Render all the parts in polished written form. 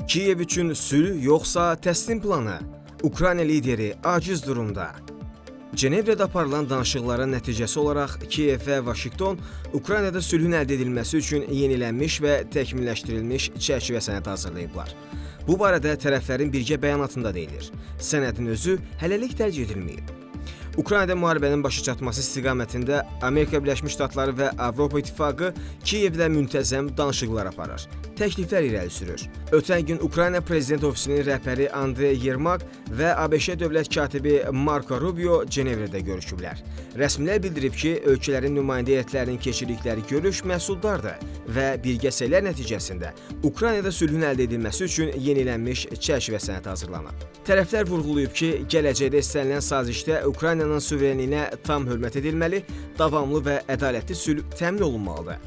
Kiyev üçün sülh yoxsa təslim planı? Ukrayna lideri aciz durumda. Cenevrədə aparılan danışıqların nəticəsi olaraq Kiyev və Vaşinqton Ukraynada sülhün əldə edilməsi üçün yenilənmiş və təkmilləşdirilmiş çərçivə sənədi hazırlayıblar. Bu barədə tərəflərin birgə bəyanatında deyilir. Sənədin özü hələlik dərc edilməyib. Ukraynada müharibənin başa çatması istiqamətində Amerika Birləşmiş Ştatları və Avropa İttifaqı Kiyevdə müntəzəm danışıqlar aparır. Təkliflər irəli sürür. Ötən gün Ukrayna Prezident Ofisinin rəhbəri Andrey Yermak və ABŞ dövlət katibi Marco Rubio Cenevrədə görüşüblər. Rəsmilər bildirib ki, ölkələrin nümayəndə heyətlərinin keçirdikləri görüş məhsuldardır və birgə səylər nəticəsində Ukraynada sülhün əldə edilməsi üçün yenilənmiş çərçivə sənədi hazırlanıb. Tərəflər vurğulayıb ki, gələcəkdə istənilən sazişdə Ukraynanın suverenliyinə tam hörmət edilməli, davamlı və ədalətli sülh təmin olunmalıdır.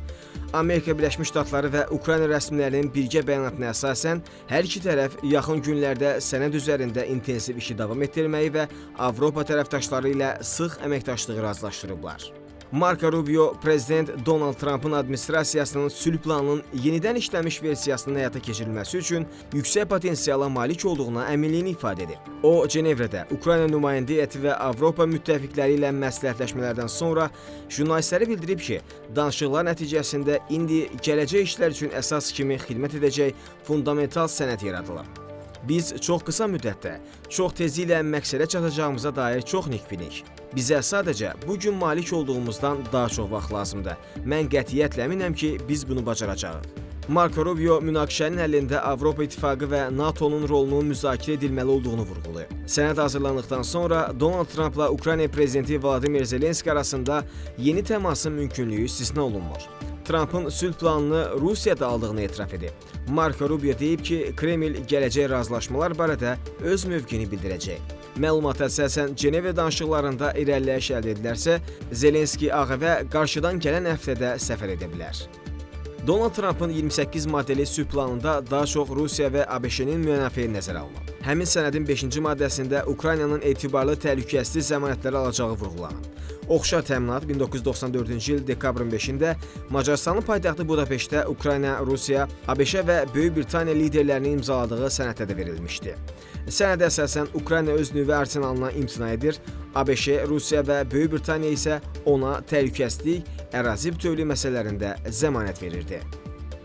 Amerika Birləşmiş Ştatları və Ukrayna rəsmilərinin birgə bəyanatına əsasən hər iki tərəf yaxın günlərdə sənəd üzərində intensiv işi davam etdirməyi və Avropa tərəfdaşları ilə sıx əməkdaşlığı razılaşdırıblar. Marco Rubio, Prezident Donald Trump'ın administrasiyasının sülh planının yenidən işləmiş versiyasının həyata keçirilməsi üçün yüksək potensiala malik olduğuna əminliyini ifadə edib. O, Cenevrədə Ukrayna nümayəndə heyəti və Avropa müttəfiqləri ilə məsləhətləşmələrdən sonra jurnalistlərə bildirib ki, danışıqlar nəticəsində indi gələcək işlər üçün əsas kimi xidmət edəcək fundamental sənəd yaradılıb. Biz çox qısa müddətdə, çox tezliklə məqsədə çatacağımıza dair çox nikbinik. Bizə sadəcə bugün malik olduğumuzdan daha çox vaxt lazımdır. Mən qətiyyətlə əminəm ki, biz bunu bacaracağıq. Marco Rubio münaqişənin həllində Avropa İttifaqı və NATO-nun rolunun müzakirə edilməli olduğunu vurğulayıb. Sənəd hazırlandıqdan sonra Donald Trumpla Ukrayna prezidenti Vladimir Zelenski arasında yeni təmasın mümkünlüyü istisna olunmur. Trump'ın sülh planını Rusiyada aldığını etiraf edib. Marco Rubio deyib ki, Kreml gələcək razılaşmalar barədə öz mövqeyini bildirəcək. Məlumata əsasən Cenevə danışıqlarında irəliləyiş əldə edilərsə, Zelenski Ağ Evə qarşıdan gələn həftədə səfər edə bilər. Donald Trump'ın 28 maddəli sülh planında daha çox Rusiya və ABŞ-nin münafiəyi nəzərə alınıb. Həmin sənədin 5-ci maddəsində Ukraynanın etibarlı təhlükəsizlik zəmanətləri alacağı vurğulanıb. Oxşar təminat 1994-cü il dekabrın 5-də Macarıstanın paytaxtı Budapeştdə Ukrayna, Rusiya, ABŞ və Böyük Britaniya liderlərinin imzaladığı sənəddə də verilmişdi. Sənədə əsasən Ukrayna öz nüvə arsenalına imtina edir, ABŞ, Rusiya və Böyük Britaniya isə ona təhlükəsizlik, ərazi bütövlüyü məsələlərində zəmanət verirdi.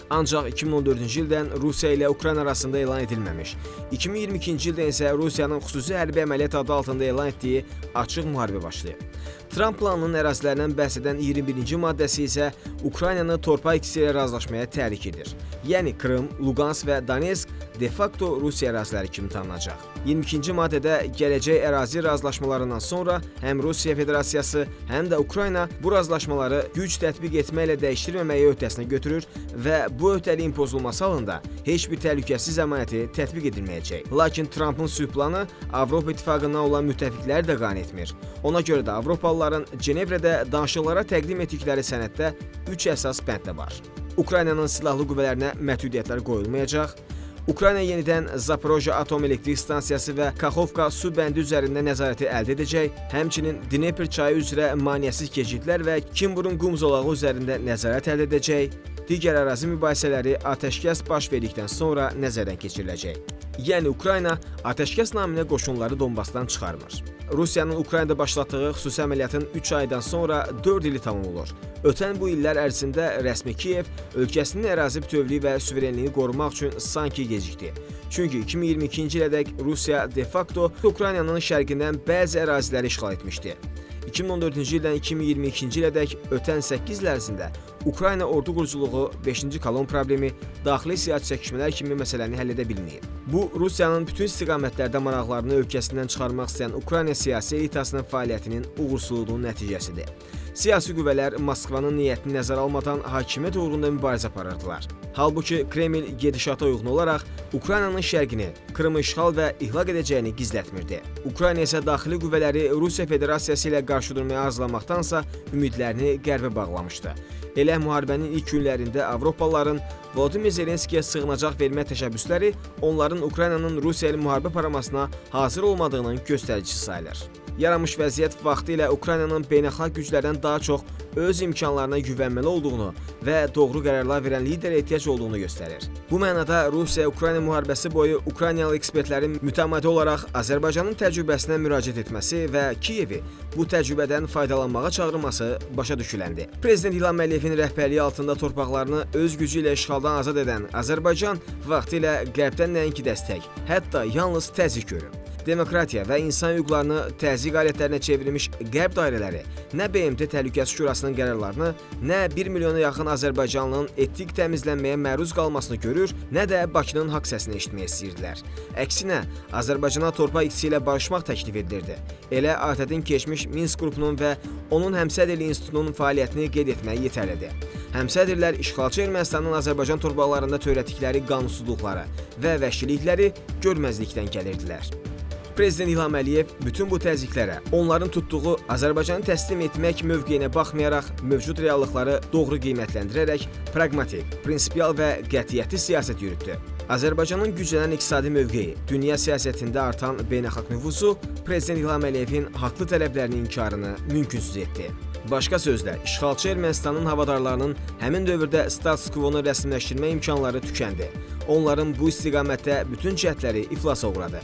Ancaq 2014-cü ildən Rusiya ilə Ukrayna arasında elan edilməmiş, 2022-ci ildə isə Rusiyanın xüsusi hərbi əməliyyat adı altında elan etdiyi açıq müharibə başlayıb. Tramp planının ərazilərindən bəhs edən 21-ci maddəsi isə Ukraynanı torpaq ikisi ilə razılaşmaya təhrik edir. Yəni Krım, Luqansk və Donetsk de facto Rusiya əraziləri kimi tanınacaq. 22-ci maddədə gələcək ərazi razılaşmalarından sonra həm Rusiya Federasiyası, həm də Ukrayna bu razılaşmaları güc tətbiq etməklə dəyişdirməməyi öhdəsinə götürür və bu öhdəliyin pozulması halında heç bir təhlükəsizlik zəmanəti tətbiq edilməyəcək. Lakin Trump'ın sülh planı Avropa İttifaqından olan müttəfiqləri də qane etmir. Ona görə də Avropalıların Cenevrədə danışıqlara təqdim etdikləri sənəddə 3 əsas bənd də var. Ukraynanın silahlı qüvvələrinə məhdudiyyətlər qoyulmayacaq, Ukrayna yenidən Zaporojye Atom Elektrik Stansiyası və Kaxovka su bəndi üzərində nəzarəti əldə edəcək, həmçinin Dnepr çayı üzrə maneəsiz keçidlər və Kimburun qum zolağı üzərində nəzarət əldə edəcək, digər ərazi mübahisələri atəşkəs baş verdikdən sonra nəzərdən keçiriləcək. Yəni Ukrayna atəşkəs naminə qoşunları Donbasdan çıxarmır. Rusiyanın Ukraynada başlatdığı xüsusi əməliyyatın 3 aydan sonra 4 ili tamam olur. Ötən bu illər ərzində rəsmi Kiyev ölkəsinin ərazi bütövlüyü və suverenliyini qorumaq üçün sanki gecikdi. Çünki 2022-ci ilədək Rusiya de facto Ukraynanın şərqindən bəzi əraziləri işğal etmişdi. 2014-cü ildən 2022-ci ilədək ötən 8 il ərzində Ukrayna ordu quruculuğu 5-ci kolon problemi, daxili siyasi çəkişmələr kimi məsələni həll edə bilməyib. Bu, Rusiyanın bütün istiqamətlərdə maraqlarını ölkəsindən çıxarmaq istəyən Ukrayna siyasi elitasının fəaliyyətinin uğursuzluğunun nəticəsidir. Siyasi qüvvələr Moskvanın niyyətini nəzərə almadan hakimiyyət uğrunda mübarizə aparırdılar. Halbuki Kreml gedişata uyğun olaraq Ukraynanın şərqini, Krımı işğal və ihlaq edəcəyini gizlətmirdi. Ukrayna isə daxili qüvvələri Rusiya Federasiyası ilə qarşıdurmaya arzulamaqdansa ümidlərini qərbə bağlamışdı. Elə müharibənin ilk günlərində Avropalıların Vladimir Zelenskiyə sığınacaq vermə təşəbbüsləri onların Ukraynanın Rusiya ilə müharibə aparmasına hazır olmadığının göstəricisi sayılır. yaranmış vəziyyət vaxtilə Ukraynanın beynəlxalq güclərdən daha çox öz imkanlarına güvənməli olduğunu və doğru qərarlar verən liderə ehtiyac olduğunu göstərir. Bu mənada Rusiya-Ukrayna müharibəsi boyu Ukraynalı ekspertlərin mütəmadi olaraq Azərbaycanın təcrübəsinə müraciət etməsi və Kiyevi bu təcrübədən faydalanmağa çağırması başa düşüləndi. Prezident İlham Əliyevin rəhbərliyi altında torpaqlarını öz gücü ilə işğaldan azad edən Azərbaycan vaxtilə Qərbdən nəinki dəstək, hətta yalnız təzyiq görüb. Demokratiya və insan hüquqlarını təzyiq alətlərinə çevrilmiş Qərb dairələri nə BMT Təhlükəsizlik Şurasının qərarlarını, nə 1 milyona yaxın azərbaycanlının etnik təmizlənməyə məruz qalmasını görür, nə də Bakının haqq səsini eşitmək istəyirdilər. Əksinə, Azərbaycana torpaq itkisi ilə barışmaq təklif edilirdi. Elə ATƏT-in keçmiş Minsk qrupunun və onun həmsədrliyi institutunun fəaliyyətini qeyd etmək yetərlidir. Həmsədrlər işğalçı Ermənistanın Azərbaycan torpaqlarında törətdikləri qanunsuzluqları və vəhşilikləri görməzlikdən gəlirdilər. Prezident İlham Əliyev bütün bu təzyiqlərə, onların tutduğu Azərbaycanı təslim etmək mövqeyinə baxmayaraq mövcud reallıqları doğru qiymətləndirərək praqmatik, prinsipial və qətiyyətli siyasət yürütdü. Azərbaycanın güclənən iqtisadi mövqeyi, dünya siyasətində artan beynəlxalq nüfuzu Prezident İlham Əliyevin haqlı tələblərinin inkarını mümkünsüz etdi. Başqa sözlə, işğalçı Ermənistanın havadarlarının həmin dövrdə status quo-nu rəsmiləşdirmə imkanları tükəndi. Onların bu istiqamətdə bütün cəhdləri iflasa uğradı.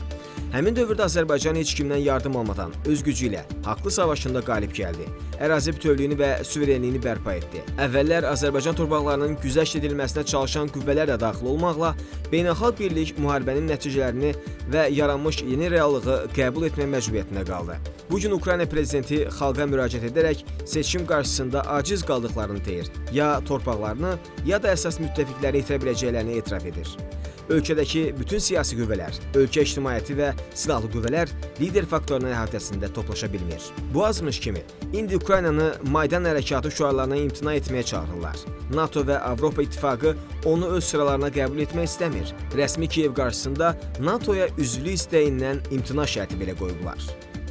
Həmin dövrdə Azərbaycan heç kimdən yardım almadan öz gücü ilə haqlı savaşında qalib gəldi. Ərazi bütövlüyünü və suverenliyini bərpa etdi. Əvvəllər Azərbaycan torpaqlarının güzəşt edilməsinə çalışan qüvvələr də daxil olmaqla beynəlxalq birlik müharibənin nəticələrini və yaranmış yeni reallığı qəbul etmək məcburiyyətində qaldı. Bu gün Ukrayna prezidenti xalqa müraciət edərək seçim qarşısında aciz qaldıqlarını deyir. Ya torpaqlarını, ya da əsas müttəfiqləri itirə biləcəklərini etiraf edir. Ölkədəki bütün siyasi qüvvələr, ölkə ictimaiyyəti və silahlı qüvvələr lider faktorunun əhatəsində toplaşa bilmir. Bu azmış kimi, indi Ukraynanı Maydan hərəkatı şüarlarına imtina etməyə çağırırlar. NATO və Avropa İttifaqı onu öz sıralarına qəbul etmək istəmir. Rəsmi Kiyev qarşısında NATO-ya üzvlük istəyindən imtina şərti belə qoyublar.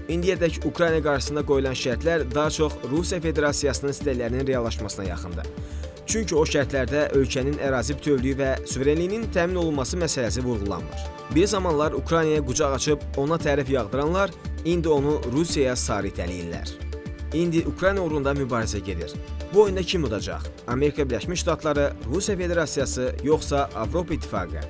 İndiyədək Ukrayna qarşısında qoyulan şərtlər daha çox Rusiya Federasiyasının istəklərinin reallaşmasına yaxındır. Çünki o şərtlərdə ölkənin ərazi bütövlüyü və suverenliyinin təmin olunması məsələsi vurğulanmır. Bir zamanlar Ukraynaya qucaq açıb ona tərif yağdıranlar indi onu Rusiyaya sarı itələyirlər. İndi Ukrayna uğrunda mübarizə gedir. Bu oyunda kim udacaq? Amerika Birləşmiş Ştatları, Rusiya Federasiyası, yoxsa Avropa İttifaqı?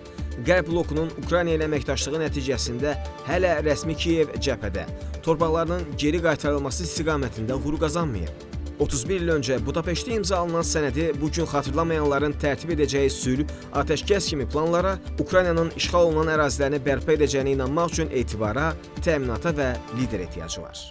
Qərb blokunun Ukrayna ilə əməkdaşlığı nəticəsində hələ rəsmi Kiyev cəbhədə torpaqlarının geri qaytarılması istiqamətində uğur qazanmayıb. 31 il öncə Budapeştdə imzalanan sənədi bu gün xatırlamayanların tərtib edəcəyi sülh, atəşkəs kimi planlara, Ukraynanın işğal olunan ərazilərini bərpa edəcəyinə inanmaq üçün etibara, təminata və lider ehtiyacı var.